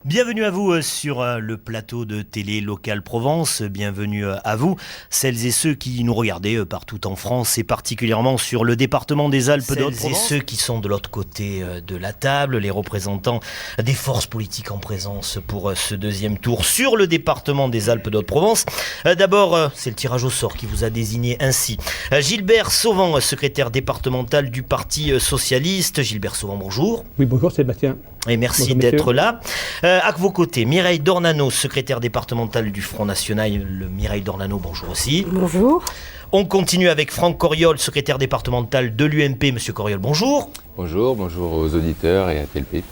Bienvenue à vous sur le plateau de Télé Locale Provence, bienvenue à vous, celles et ceux qui nous regardez partout en France et particulièrement sur le département des Alpes-de-Haute-Provence. Celles et ceux qui sont de l'autre côté de la table, les représentants des forces politiques en présence pour ce deuxième tour sur le département des Alpes-de-Haute-Provence. D'abord, c'est le tirage au sort qui vous a désigné ainsi. Gilbert Sauvant, secrétaire départemental du Parti Socialiste. Gilbert Sauvant, bonjour. Oui, bonjour Sébastien. Et merci d'être là. À vos côtés, Mireille Dornano, secrétaire départementale du Front National. Mireille Dornano, bonjour aussi. Bonjour. On continue avec Franck Coriol, secrétaire départemental de l'UMP. Monsieur Coriol, bonjour. Bonjour aux auditeurs et à TLP.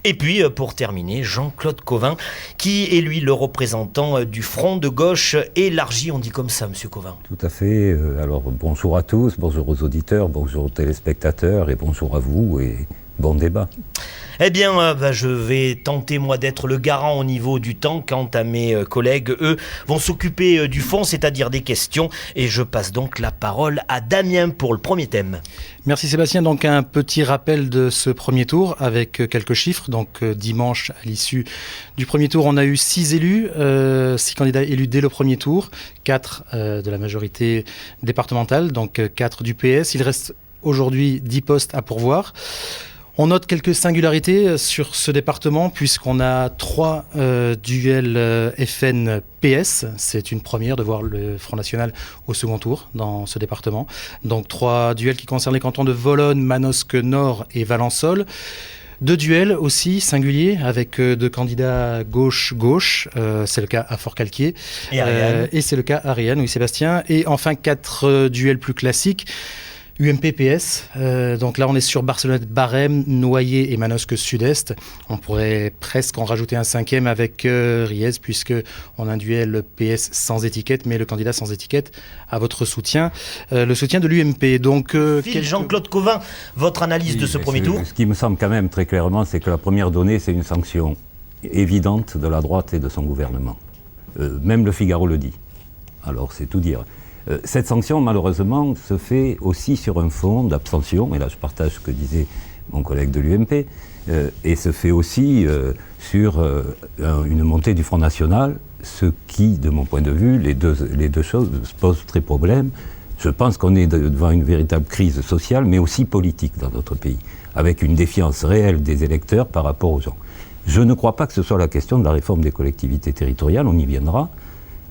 Et puis, pour terminer, Jean-Claude Cauvin, qui est lui le représentant du Front de gauche élargi, on dit comme ça, monsieur Cauvin. Tout à fait. Alors, bonjour à tous, bonjour aux auditeurs, bonjour aux téléspectateurs et bonjour à vous et bon débat. Eh bien, je vais tenter, moi, d'être le garant au niveau du temps, quant à mes collègues, eux, vont s'occuper du fond, c'est-à-dire des questions. Et je passe donc la parole à Damien pour le premier thème. Merci Sébastien. Donc, un petit rappel de ce premier tour avec quelques chiffres. Donc, dimanche, à l'issue du premier tour, on a eu 6 élus, 6 candidats élus dès le premier tour, 4 de la majorité départementale, donc 4 du PS. Il reste aujourd'hui 10 postes à pourvoir. On note quelques singularités sur ce département puisqu'on a 3 duels FN-PS. C'est une première de voir le Front National au second tour dans ce département. Donc 3 duels qui concernent les cantons de Volonne, Manosque Nord et Valençol. 2 duels aussi singuliers avec 2 candidats gauche-gauche. C'est le cas à Fort-Calquier. Et c'est le cas à Ariane, oui Sébastien. Et enfin 4 duels plus classiques. UMP-PS, donc là on est sur Barcelonnette-Barème, Noyer et Manosque Sud-Est. On pourrait presque en rajouter un 5e avec Riez, puisque on a un duel PS sans étiquette, mais le candidat sans étiquette a votre soutien, le soutien de l'UMP. Donc, Jean-Claude Cauvin, votre analyse de ce premier tour? Ce qui me semble quand même très clairement, c'est que la première donnée, c'est une sanction évidente de la droite et de son gouvernement. Même le Figaro le dit. Alors c'est tout dire. Cette sanction, malheureusement, se fait aussi sur un fond d'abstention, et là je partage ce que disait mon collègue de l'UMP, et se fait aussi sur une montée du Front National, ce qui, de mon point de vue, les deux choses posent très problème. Je pense qu'on est devant une véritable crise sociale, mais aussi politique dans notre pays, avec une défiance réelle des électeurs par rapport aux gens. Je ne crois pas que ce soit la question de la réforme des collectivités territoriales, on y viendra,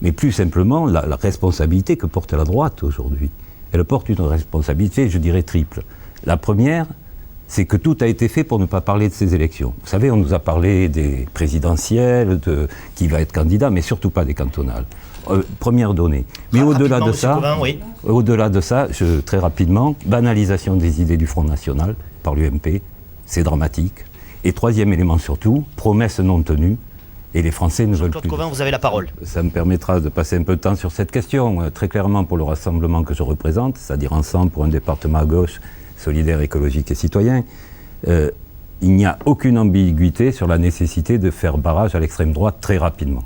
mais plus simplement la responsabilité que porte la droite aujourd'hui. Elle porte une responsabilité, je dirais, triple. La première, c'est que tout a été fait pour ne pas parler de ces élections. Vous savez, on nous a parlé des présidentielles, de qui va être candidat, mais surtout pas des cantonales. Première donnée. Mais au-delà de ça, Cauvin, oui. Au-delà de ça, très rapidement, banalisation des idées du Front National par l'UMP, c'est dramatique. Et troisième élément surtout, promesses non tenues. Et les Français ne veulent plus. Jean-Claude Cauvin, vous avez la parole. Ça me permettra de passer un peu de temps sur cette question. Très clairement, pour le rassemblement que je représente, c'est-à-dire Ensemble pour un département à gauche, solidaire, écologique et citoyen, il n'y a aucune ambiguïté sur la nécessité de faire barrage à l'extrême droite très rapidement.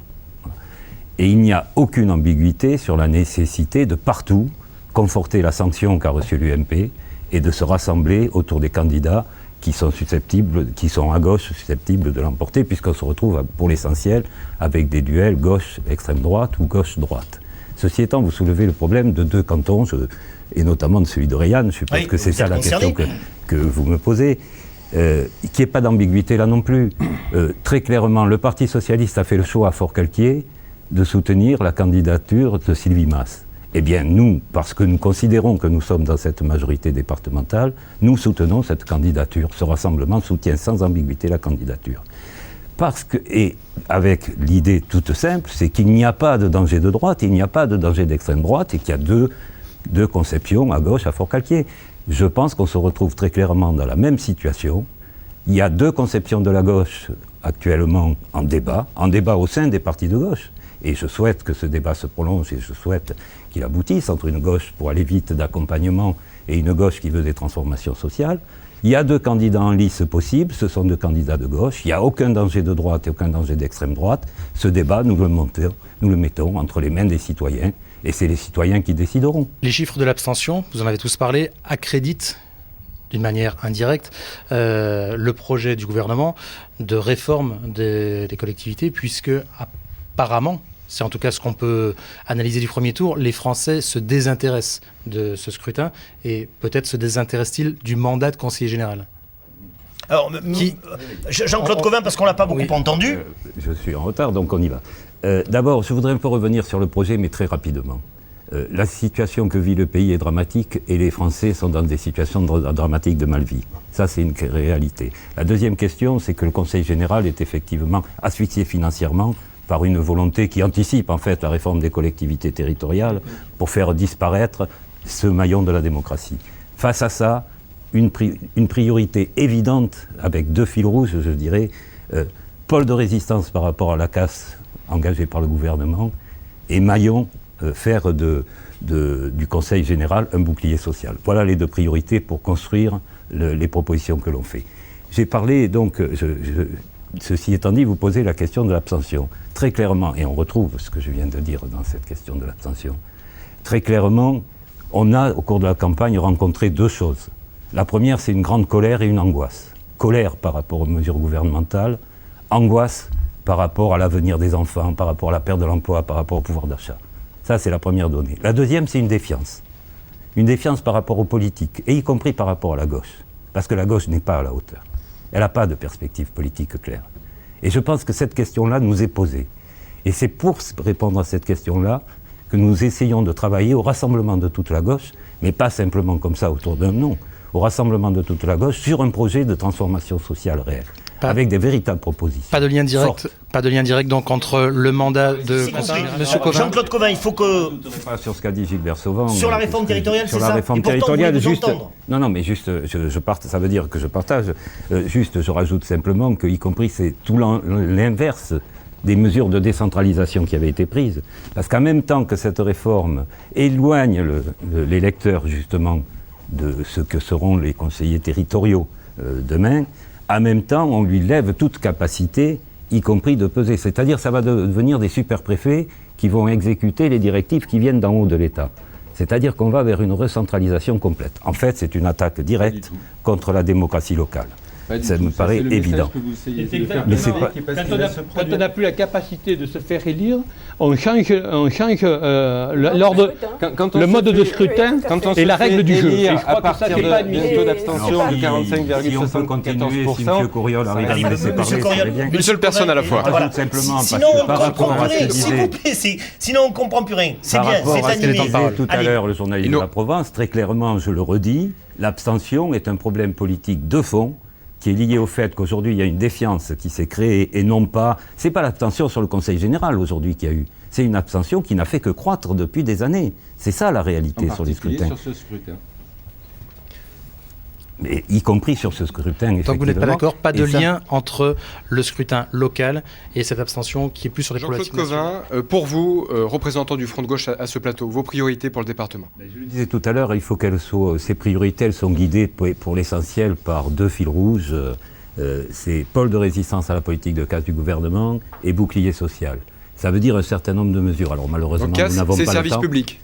Et il n'y a aucune ambiguïté sur la nécessité de partout conforter la sanction qu'a reçue l'UMP et de se rassembler autour des candidats qui sont à gauche susceptibles de l'emporter, puisqu'on se retrouve pour l'essentiel avec des duels gauche-extrême droite ou gauche-droite. Ceci étant, vous soulevez le problème de 2 cantons, et notamment de celui de Rayanne, je suppose que c'est ça la question que vous me posez, qu'il n'y ait pas d'ambiguïté là non plus. Très clairement, le Parti Socialiste a fait le choix à Fort-Calquier de soutenir la candidature de Sylvie Mas. Eh bien, nous, parce que nous considérons que nous sommes dans cette majorité départementale, nous soutenons cette candidature. Ce rassemblement soutient sans ambiguïté la candidature. Et avec l'idée toute simple, c'est qu'il n'y a pas de danger de droite, il n'y a pas de danger d'extrême droite, et qu'il y a deux conceptions à gauche à Fort-Calquier. Je pense qu'on se retrouve très clairement dans la même situation. Il y a 2 conceptions de la gauche actuellement en débat au sein des partis de gauche. Et je souhaite que ce débat se prolonge et je souhaite qu'il aboutisse entre une gauche pour aller vite d'accompagnement et une gauche qui veut des transformations sociales. Il y a 2 candidats en lice possibles, ce sont 2 candidats de gauche. Il n'y a aucun danger de droite et aucun danger d'extrême droite. Ce débat, nous le mettons entre les mains des citoyens et c'est les citoyens qui décideront. Les chiffres de l'abstention, vous en avez tous parlé, accréditent d'une manière indirecte le projet du gouvernement de réforme des collectivités, puisque apparemment, c'est en tout cas ce qu'on peut analyser du premier tour, les Français se désintéressent de ce scrutin et peut-être se désintéressent-ils du mandat de conseiller général. Alors, Jean-Claude Cauvin, parce qu'on ne l'a pas beaucoup entendu. Je suis en retard, donc on y va. D'abord, je voudrais un peu revenir sur le projet, mais très rapidement. La situation que vit le pays est dramatique et les Français sont dans des situations dramatiques de mal-vie. Ça, c'est une réalité. La deuxième question, c'est que le Conseil général est effectivement asphyxié financièrement par une volonté qui anticipe en fait la réforme des collectivités territoriales pour faire disparaître ce maillon de la démocratie. Face à ça, une priorité évidente, avec 2 fils rouges, je dirais, pôle de résistance par rapport à la casse engagée par le gouvernement, et maillon, faire du Conseil général un bouclier social. Voilà les 2 priorités pour construire les propositions que l'on fait. J'ai parlé, donc, ceci étant dit, vous posez la question de l'abstention. Très clairement, et on retrouve ce que je viens de dire dans cette question de l'abstention, très clairement, on a, au cours de la campagne, rencontré 2 choses. La première, c'est une grande colère et une angoisse. Colère par rapport aux mesures gouvernementales, angoisse par rapport à l'avenir des enfants, par rapport à la perte de l'emploi, par rapport au pouvoir d'achat. Ça, c'est la première donnée. La deuxième, c'est une défiance. Une défiance par rapport aux politiques, et y compris par rapport à la gauche. Parce que la gauche n'est pas à la hauteur. Elle n'a pas de perspective politique claire. Et je pense que cette question-là nous est posée. Et c'est pour répondre à cette question-là que nous essayons de travailler au rassemblement de toute la gauche, mais pas simplement comme ça autour d'un nom, au rassemblement de toute la gauche sur un projet de transformation sociale réelle, avec des véritables propositions. Pas de lien direct donc entre le mandat de Monsieur Cauvin. Jean-Claude Cauvin, il faut que... Pas sur ce qu'a dit Gilbert Sauvant. Sur la réforme territoriale, c'est ça? Sur la réforme territoriale, juste... Non, mais juste, ça veut dire que je partage. Juste, je rajoute simplement qu'y compris, c'est tout l'inverse des mesures de décentralisation qui avaient été prises. Parce qu'en même temps que cette réforme éloigne l'électeur, justement, de ce que seront les conseillers territoriaux demain, en même temps, on lui lève toute capacité, y compris de peser. C'est-à-dire ça va devenir des super-préfets qui vont exécuter les directives qui viennent d'en haut de l'État. C'est-à-dire qu'on va vers une recentralisation complète. En fait, c'est une attaque directe contre la démocratie locale. Ça me paraît évident. Mais c'est pas... Quand on n'a plus la capacité de se faire élire, on change le mode de scrutin et la règle du jeu. Et je crois que ça, c'est pas admissible. Taux d'abstention de 45,74%. Si M. Coriol arrive à me laisser parler, c'est bien. Une seule personne à la fois. Simplement parce sinon, que par rapport à ce que disait... Sinon, on ne comprend plus rien. C'est bien, c'est animé. Tout à l'heure, le journaliste de la Provence, très clairement, je le redis, l'abstention est un problème politique de fond qui est lié au fait qu'aujourd'hui, il y a une défiance qui s'est créée et non pas... C'est pas l'abstention sur le Conseil général aujourd'hui qu'il y a eu. C'est une abstention qui n'a fait que croître depuis des années. C'est ça la réalité sur les scrutins. Sur ce scrutin. Mais y compris sur ce scrutin, effectivement. Donc vous n'êtes pas d'accord, pas de lien entre le scrutin local et cette abstention qui est plus sur les problématiques nationales. Jean-Claude Cauvin, pour vous, représentant du Front de gauche à ce plateau, vos priorités pour le département? Je le disais tout à l'heure, il faut ces priorités, elles sont guidées pour l'essentiel par 2 fils rouges. C'est pôle de résistance à la politique de casse du gouvernement et bouclier social. Ça veut dire un certain nombre de mesures. Alors malheureusement, nous n'avons pas le temps. C'est services publics.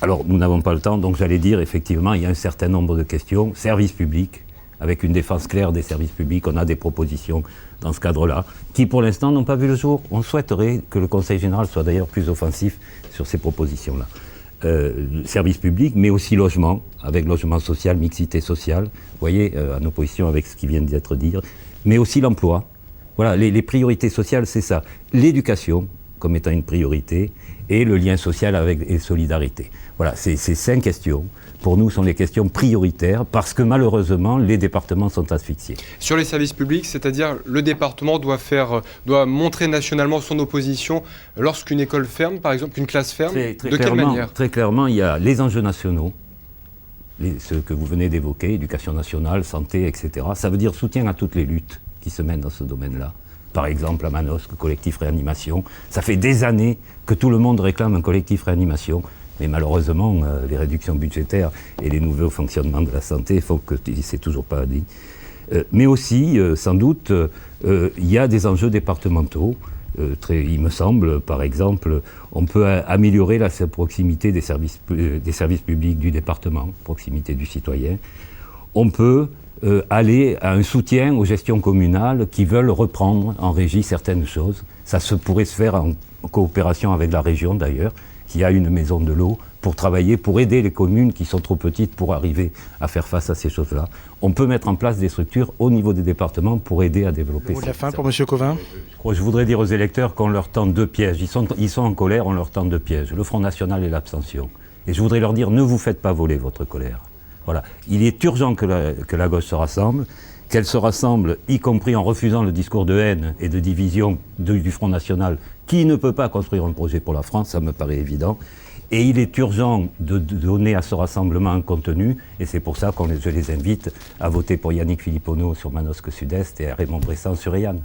Alors, nous n'avons pas le temps, donc j'allais dire, effectivement, il y a un certain nombre de questions. Services publics, avec une défense claire des services publics, on a des propositions dans ce cadre-là, qui pour l'instant n'ont pas vu le jour. On souhaiterait que le Conseil général soit d'ailleurs plus offensif sur ces propositions-là. Services publics, mais aussi logement, avec logement social, mixité sociale, vous voyez, en opposition avec ce qui vient d'être dit, mais aussi l'emploi. Voilà, les priorités sociales, c'est ça. L'éducation, comme étant une priorité, et le lien social et solidarité. Voilà, ces 5 questions, pour nous, sont les questions prioritaires, parce que malheureusement, les départements sont asphyxiés. Sur les services publics, c'est-à-dire le département doit montrer nationalement son opposition lorsqu'une école ferme, par exemple, qu'une classe ferme, de quelle manière? Très clairement, il y a les enjeux nationaux, ceux que vous venez d'évoquer, éducation nationale, santé, etc. Ça veut dire soutien à toutes les luttes qui se mènent dans ce domaine-là. Par exemple, à Manosque, collectif réanimation. Ça fait des années que tout le monde réclame un collectif réanimation, mais malheureusement, les réductions budgétaires et les nouveaux fonctionnements de la santé font que c'est toujours pas dit. Mais aussi, sans doute, il y a des enjeux départementaux. Il me semble, par exemple, on peut améliorer la proximité des services publics du département, proximité du citoyen. on peut aller à un soutien aux gestions communales qui veulent reprendre en régie certaines choses. Ça pourrait se faire en coopération avec la région d'ailleurs, qui a une maison de l'eau, pour travailler, pour aider les communes qui sont trop petites pour arriver à faire face à ces choses-là. On peut mettre en place des structures au niveau des départements pour aider à développer ça. La fin pour M. Covin. Je voudrais dire aux électeurs qu'on leur tend 2 pièges. Ils sont en colère, on leur tend 2 pièges. Le Front National et l'abstention. Et je voudrais leur dire, ne vous faites pas voler votre colère. Voilà. Il est urgent que la gauche se rassemble, qu'elle se rassemble, y compris en refusant le discours de haine et de division du Front National, qui ne peut pas construire un projet pour la France, ça me paraît évident. Et il est urgent de donner à ce rassemblement un contenu, et c'est pour ça que je les invite à voter pour Yannick Philipponneau sur Manosque Sud-Est et à Raymond Bressan sur Yann.